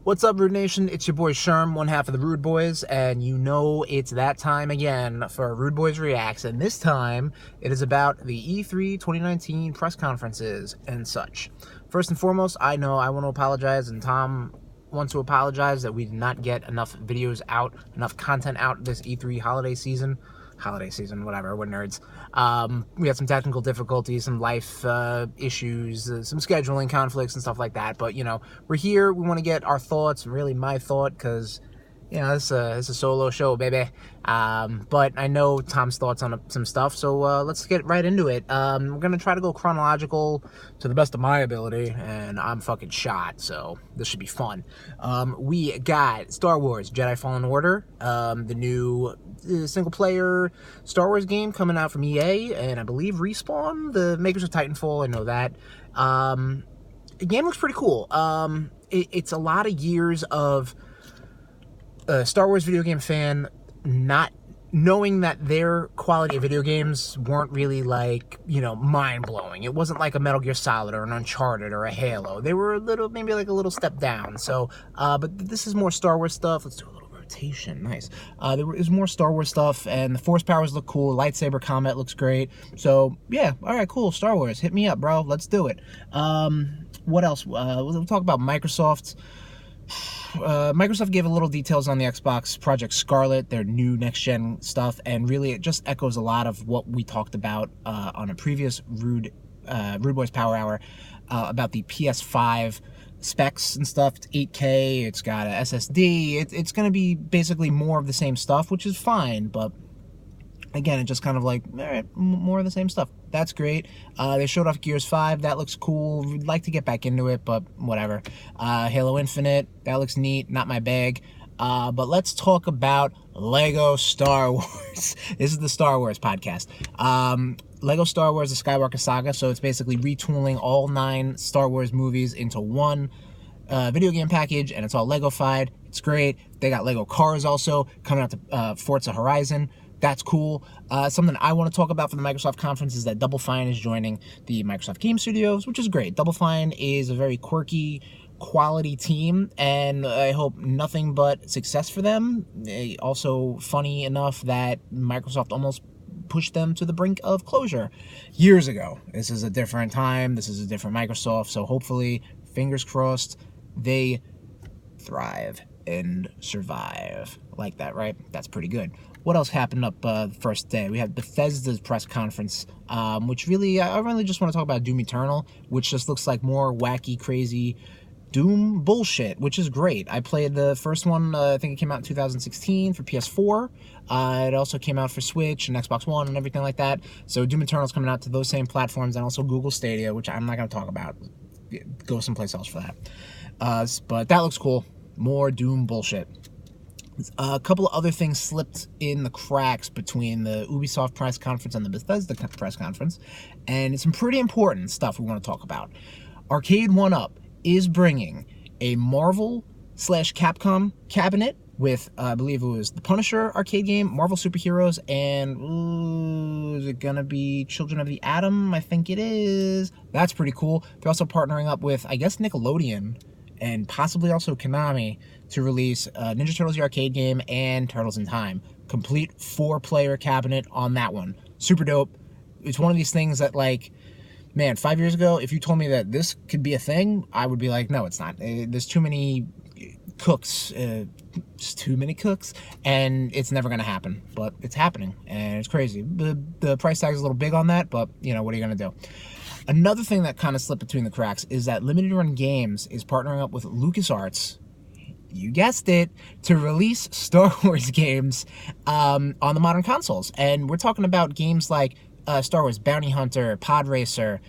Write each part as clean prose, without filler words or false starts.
What's up, Rude Nation? It's your boy Sherm, one half of the RudeBoyz, and you know it's that time again for RudeBoyz Reactz, and this time it is about the E3 2019 press conferences and such. First and foremost, I know I want to apologize, and Tom wants to apologize that we did not get enough videos out, enough content out this E3 holiday season, whatever, we're nerds. We had some technical difficulties, some life issues, some scheduling conflicts and stuff like that, but, you know, we're here, we want to get our thoughts, really my thought, because, you know, it's a solo show, baby. But I know Tom's thoughts on some stuff, so let's get right into it. We're going to try to go chronological to the best of my ability, and I'm fucking shot, so this should be fun. We got Star Wars Jedi Fallen Order, the new single-player Star Wars game coming out from EA, and I believe Respawn, the makers of Titanfall, I know that. The game looks pretty cool. It's a lot of years of a Star Wars video game fan not knowing that their quality of video games weren't really, like, you know, mind-blowing. It wasn't like a Metal Gear Solid or an Uncharted or a Halo. They were maybe like a little step down. So, but this is more Star Wars stuff. Let's do a little rotation. Nice. There is more Star Wars stuff, and the Force powers look cool. Lightsaber combat looks great. So, yeah, all right, cool. Star Wars, hit me up, bro. Let's do it. What else? We'll talk about Microsoft. Microsoft gave a little details on the Xbox Project Scarlet, their new next-gen stuff, and really it just echoes a lot of what we talked about on a previous RudeBoyz PowerHour about the PS5 specs and stuff. It's 8K, it's got a SSD, it's going to be basically more of the same stuff, which is fine, but again, it just kind of like, all right, more of the same stuff. That's great. They showed off Gears 5. That looks cool. We'd like to get back into it, but whatever. Halo Infinite. That looks neat. Not my bag. But let's talk about Lego Star Wars. This is the Star Wars podcast. Lego Star Wars, the Skywalker Saga. So it's basically retooling all 9 Star Wars movies into one video game package, and it's all Lego-fied. It's great. They got Lego cars also coming out to Forza Horizon. That's cool. Something I want to talk about for the Microsoft conference is that Double Fine is joining the Microsoft Game Studios, which is great. Double Fine is a very quirky, quality team, and I hope nothing but success for them. Also funny enough that Microsoft almost pushed them to the brink of closure years ago. This is a different time. This is a different Microsoft, so hopefully, fingers crossed, they thrive and survive. Like that, right? That's pretty good. What else happened up the first day? We had Bethesda's press conference, which really, I really just want to talk about Doom Eternal, which just looks like more wacky, crazy Doom bullshit, which is great. I played the first one, I think it came out in 2016 for PS4. It also came out for Switch and Xbox One and everything like that. So Doom Eternal is coming out to those same platforms and also Google Stadia, which I'm not going to talk about. Go someplace else for that. But that looks cool. More Doom bullshit. A couple of other things slipped in the cracks between the Ubisoft press conference and the Bethesda press conference, and it's some pretty important stuff we want to talk about. Arcade 1-Up is bringing a Marvel/Capcom cabinet with, I believe it was the Punisher arcade game, Marvel Superheroes, and is it gonna be Children of the Atom? I think it is. That's pretty cool. They're also partnering up with, I guess, Nickelodeon and possibly also Konami to release Ninja Turtles the arcade game and Turtles in Time. Complete 4-player cabinet on that one. Super dope. It's one of these things that, like, man, 5 years ago, if you told me that this could be a thing, I would be like, no, it's not. There's too many cooks. Just too many cooks, and it's never going to happen. But it's happening, and it's crazy. The price tag is a little big on that, but, you know, what are you going to do? Another thing that kind of slipped between the cracks is that Limited Run Games is partnering up with LucasArts, you guessed it, to release Star Wars games on the modern consoles. And we're talking about games like Star Wars Bounty Hunter, Pod Racer,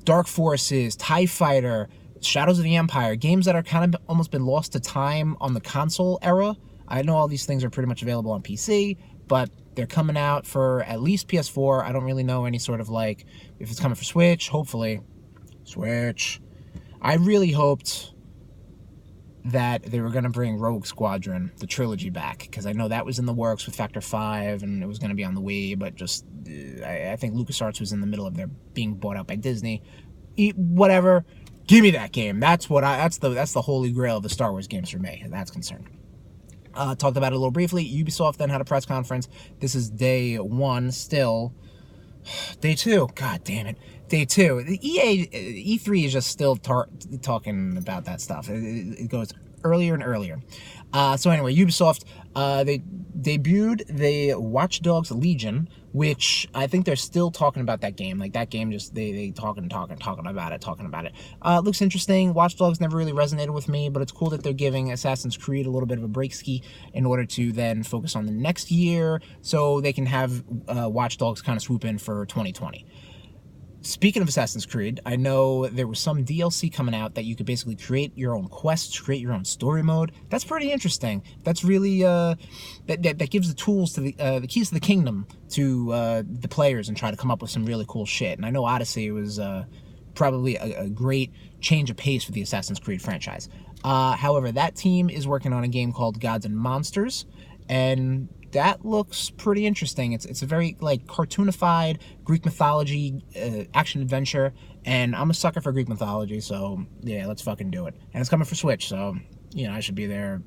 Dark Forces, TIE Fighter, Shadows of the Empire, games that are kind of almost been lost to time on the console era. I know all these things are pretty much available on PC, but they're coming out for at least PS4. I don't really know any sort of, like, if it's coming for Switch, hopefully. Switch. I really hoped that they were going to bring Rogue Squadron, the trilogy, back, because I know that was in the works with Factor 5, and it was going to be on the Wii, but just, I think LucasArts was in the middle of their being bought out by Disney. Whatever. Give me that game. That's the holy grail of the Star Wars games for me, and that's concerned. Talked about it a little briefly. Ubisoft then had a press conference. This is day 1 still. Day 2. God damn it. Day 2. The E3 is just still talking about that stuff. It goes earlier and earlier. So anyway, Ubisoft, they debuted the Watch Dogs Legion, which I think they're still talking about that game. Like, that game just, they talking about it. Looks interesting. Watch Dogs never really resonated with me, but it's cool that they're giving Assassin's Creed a little bit of a break ski in order to then focus on the next year, so they can have Watch Dogs kind of swoop in for 2020. Speaking of Assassin's Creed, I know there was some DLC coming out that you could basically create your own quests, create your own story mode. That's pretty interesting. That's really that gives the tools to the keys to the kingdom to the players and try to come up with some really cool shit. And I know Odyssey was probably a great change of pace for the Assassin's Creed franchise. However, that team is working on a game called Gods and Monsters, and that looks pretty interesting. It's a very, like, cartoonified Greek mythology action adventure, and I'm a sucker for Greek mythology, so yeah, let's fucking do it. And it's coming for Switch, so, you know, I should be there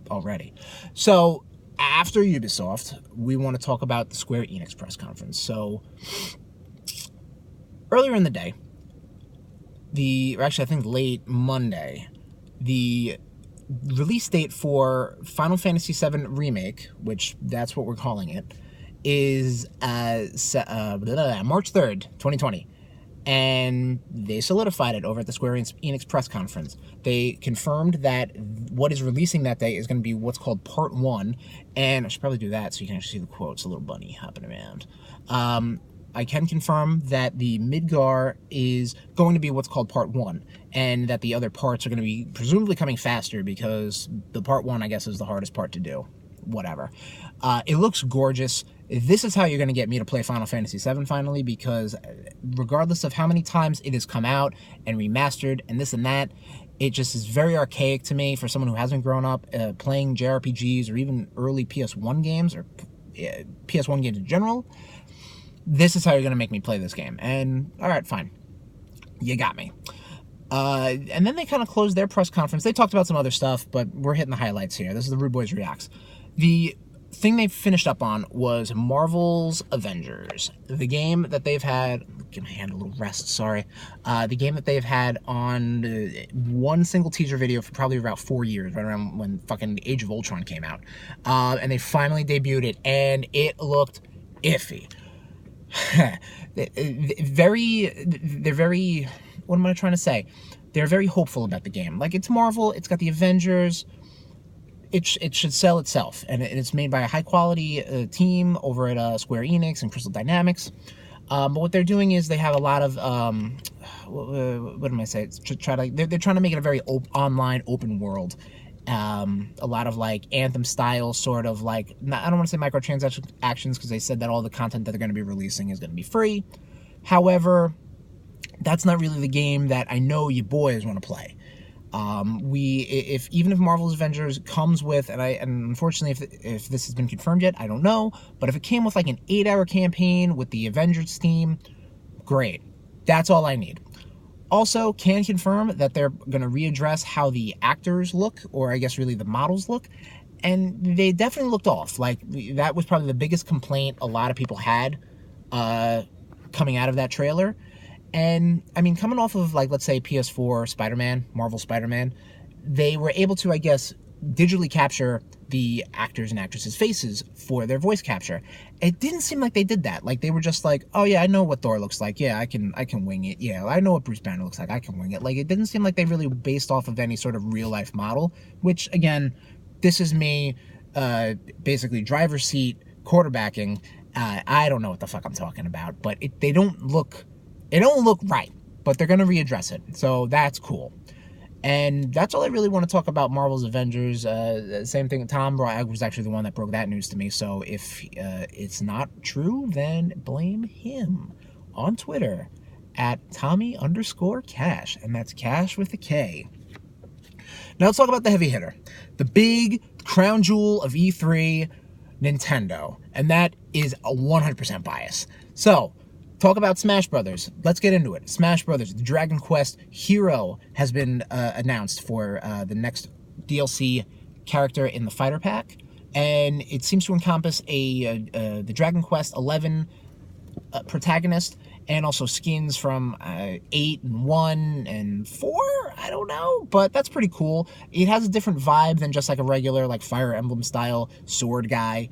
already. So after Ubisoft, we want to talk about the Square Enix press conference. So earlier in the day, or actually I think late Monday, the release date for Final Fantasy VII Remake, which that's what we're calling it, is March 3rd, 2020. And they solidified it over at the Square Enix press conference. They confirmed that what is releasing that day is going to be what's called Part 1. And I should probably do that so you can actually see the quotes, a little bunny hopping around. I can confirm that the Midgar is going to be what's called Part 1, and that the other parts are going to be presumably coming faster, because the Part 1, I guess, is the hardest part to do. Whatever. It looks gorgeous. This is how you're going to get me to play Final Fantasy VII finally, because regardless of how many times it has come out and remastered and this and that, it just is very archaic to me for someone who hasn't grown up playing JRPGs or even early PS1 games, or PS1 games in general. This is how you're going to make me play this game. And, alright, fine. You got me. And then they kind of closed their press conference. They talked about some other stuff, but we're hitting the highlights here. This is the RudeBoyz Reactz. The thing they finished up on was Marvel's Avengers. The game that they've had... Give my hand a little rest, sorry. The game that they've had on one single teaser video for probably about 4 years, right around when fucking Age of Ultron came out. And they finally debuted it, and it looked iffy. They're very, what am I trying to say? They're very hopeful about the game. Like, it's Marvel, it's got the Avengers, it should sell itself, and it's made by a high-quality team over at Square Enix and Crystal Dynamics. But what they're doing is they have a lot of, what am I saying? They're trying to make it a very online, open world. A lot of, like, Anthem style, sort of, like, I don't want to say microtransactions, because they said that all the content that they're going to be releasing is going to be free. However, that's not really the game that I know you boys want to play. Even if Marvel's Avengers comes with, and unfortunately, if this has been confirmed yet, I don't know, but if it came with, like, an 8-hour campaign with the Avengers team, great. That's all I need. Also, can confirm that they're going to readdress how the actors look, or I guess really the models look, and they definitely looked off. Like, that was probably the biggest complaint a lot of people had coming out of that trailer. And, I mean, coming off of, like, let's say PS4 Spider-Man, Marvel Spider-Man, they were able to, I guess, digitally capture the actors and actresses' faces for their voice capture. It didn't seem like they did that. Like, they were just like, oh yeah, I know what Thor looks like. Yeah, I can wing it. Yeah, I know what Bruce Banner looks like. I can wing it. Like, it didn't seem like they really based off of any sort of real-life model, which, again, this is me basically driver's seat quarterbacking. I don't know what the fuck I'm talking about, but they don't look right, but they're going to readdress it, so that's cool. And that's all I really want to talk about Marvel's Avengers. Same thing, Tom was actually the one that broke that news to me, so if it's not true, then blame him on Twitter at Tommy_Cash, and that's Cash with a K. Now let's talk about the heavy hitter, the big crown jewel of E3, Nintendo, and that is a 100% bias. So, Talk about Smash Brothers. Let's get into it. Smash Brothers, the Dragon Quest hero has been announced for the next DLC character in the fighter pack, and it seems to encompass the Dragon Quest 11 protagonist, and also skins from 8 and 1 and 4, I don't know, but that's pretty cool. It has a different vibe than just like a regular like Fire Emblem style sword guy.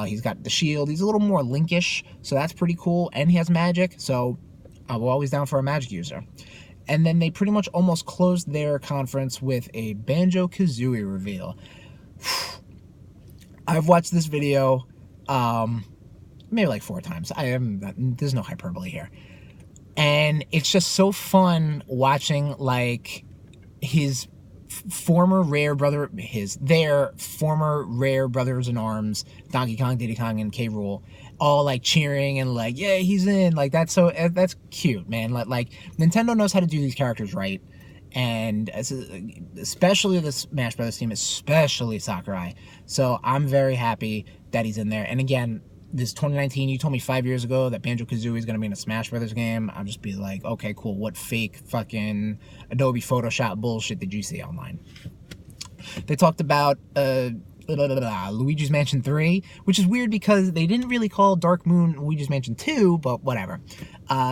He's got the shield, he's a little more Linkish, so that's pretty cool, and he has magic, so I'm always down for a magic user. And then they pretty much almost closed their conference with a Banjo-Kazooie reveal. I've watched this video maybe like 4 times. There's no hyperbole here. And it's just so fun watching like his former Rare brother, their former Rare brothers in arms, Donkey Kong, Diddy Kong, and K. Rool, all like cheering and like, yeah, he's in. Like that's cute, man. Like Nintendo knows how to do these characters right. And especially the Smash Brothers team, especially Sakurai. So I'm very happy that he's in there. And again, this 2019, you told me 5 years ago that Banjo-Kazooie is going to be in a Smash Brothers game. I'll just be like, okay, cool. What fake fucking Adobe Photoshop bullshit did you see online? They talked about Luigi's Mansion 3, which is weird because they didn't really call Dark Moon Luigi's Mansion 2, but whatever.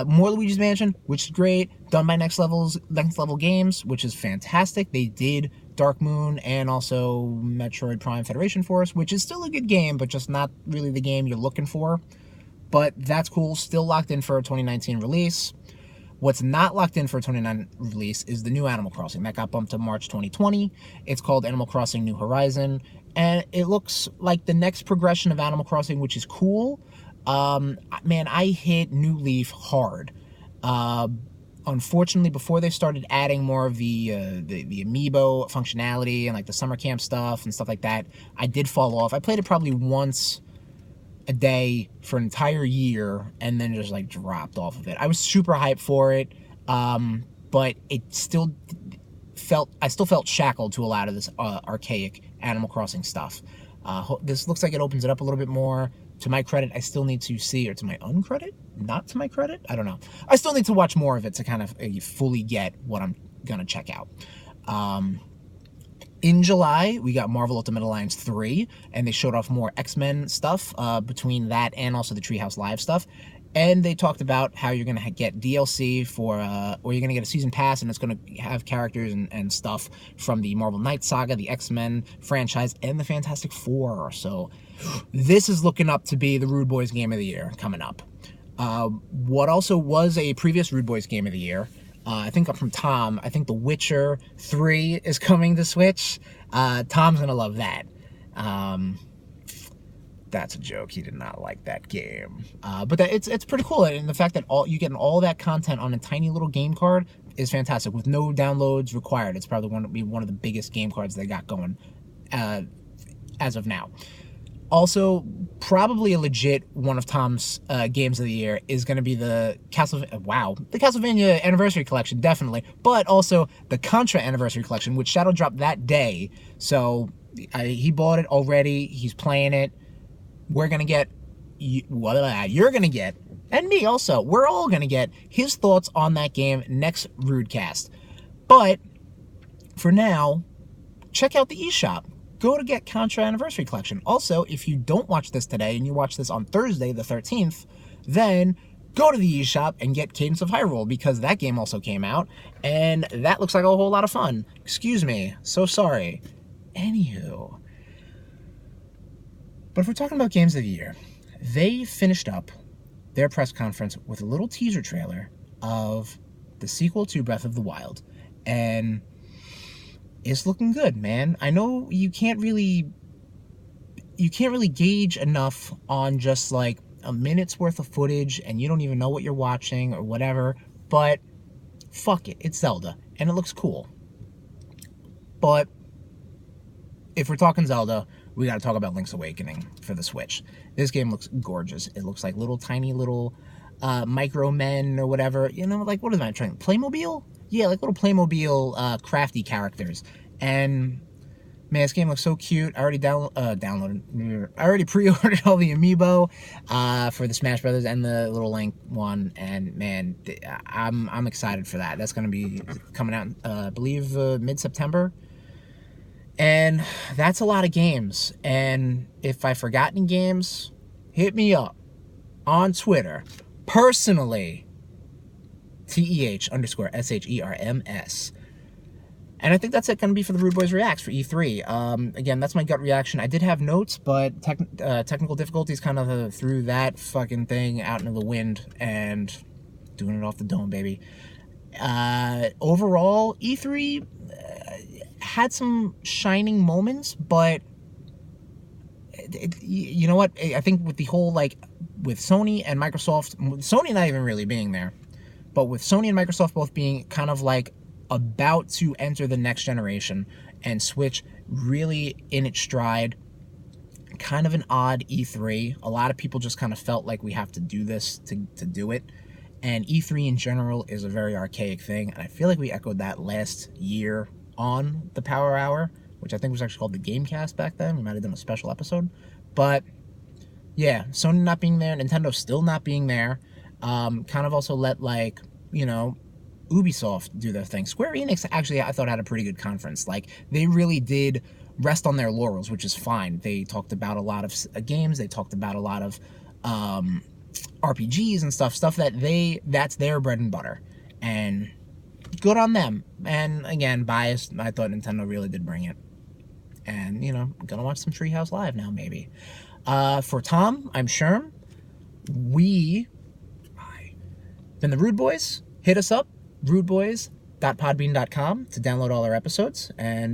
More Luigi's Mansion, which is great. Done by Next Level Games, which is fantastic. They did Dark Moon and also Metroid Prime Federation Force, which is still a good game, but just not really the game you're looking for. But that's cool. Still locked in for a 2019 release. What's not locked in for a 2019 release is the new Animal Crossing. That got bumped to March 2020. It's called Animal Crossing New Horizon, and it looks like the next progression of Animal Crossing, which is cool. Man, I hit New Leaf hard. Unfortunately, before they started adding more of the amiibo functionality and like the summer camp stuff and stuff like that, I did fall off. I played it probably once a day for an entire year and then just like dropped off of it. I was super hyped for it, but it still I still felt shackled to a lot of this archaic Animal Crossing stuff. This looks like it opens it up a little bit more. To my credit, I still need to see, or to my uncredit? Not to my credit? I don't know. I still need to watch more of it to kind of fully get what I'm going to check out. In July, we got Marvel Ultimate Alliance 3, and they showed off more X-Men stuff between that and also the Treehouse Live stuff. And they talked about how you're going to get DLC for, or you're going to get a season pass, and it's going to have characters and stuff from the Marvel Knight Saga, the X-Men franchise, and the Fantastic Four. So this is looking up to be the RudeBoyz Game of the Year coming up. What also was a previous RudeBoyz Game of the Year, I think from Tom, I think The Witcher 3 is coming to Switch. Tom's going to love that. That's a joke. He did not like that game. But it's pretty cool. And the fact that you getting all that content on a tiny little game card is fantastic with no downloads required. It's probably going to be one of the biggest game cards they got going as of now. Also, probably a legit one of Tom's games of the year is going to be the Castlevania Anniversary Collection, definitely. But also the Contra Anniversary Collection, which Shadow dropped that day. So he bought it already. He's playing it. We're going to get, you're going to get, and me also, we're all going to get his thoughts on that game next Rudecast. But for now, check out the eShop. Go to get Contra Anniversary Collection. Also, if you don't watch this today and you watch this on Thursday the 13th, then go to the eShop and get Cadence of Hyrule, because that game also came out, and that looks like a whole lot of fun. Excuse me. So sorry. Anywho. But if we're talking about games of the year, they finished up their press conference with a little teaser trailer of the sequel to Breath of the Wild. And it's looking good, man. I know you can't really gauge enough on just like a minute's worth of footage and you don't even know what you're watching or whatever, but fuck it, it's Zelda and it looks cool. But if we're talking Zelda, we got to talk about Link's Awakening for the Switch. This game looks gorgeous. It looks like tiny little micro men or whatever. You know, like, what am I trying? Playmobil? Yeah, like little Playmobil crafty characters. And Man, this game looks so cute. I already downloaded. I already pre-ordered all the amiibo for the Smash Brothers and the Little Link one, and man, I'm excited for that. That's gonna be coming out, I believe, mid-September. And that's a lot of games. And if I've forgotten games, hit me up on Twitter personally. TEH_SHERMS. And I think that's it going to be for the RudeBoyz Reactz for E3. Again, that's my gut reaction. I did have notes, but technical difficulties kind of threw that fucking thing out into the wind, and doing it off the dome, baby. Overall, E3 had some shining moments, but you know what? I think with the whole, like, with Sony and Microsoft, Sony not even really being there, but with Sony and Microsoft both being kind of like about to enter the next generation, and Switch really in its stride, kind of an odd E3. A lot of people just kind of felt like we have to do this to do it. And E3 in general is a very archaic thing, and I feel like we echoed that last year on the Power Hour, which I think was actually called the Gamecast back then. We might have done a special episode. But yeah, Sony not being there, Nintendo still not being there, kind of also let, like, you know, Ubisoft do their thing. Square Enix actually, I thought, had a pretty good conference. Like, they really did rest on their laurels, which is fine. They talked about a lot of games. They talked about a lot of RPGs and stuff that's their bread and butter. And good on them. And again, biased, I thought Nintendo really did bring it. And, you know, gonna watch some Treehouse Live now, maybe. For Tom, I'm Sherm. Been the RudeBoyz. Hit us up, rudeboyz.podbean.com, to download all our episodes. And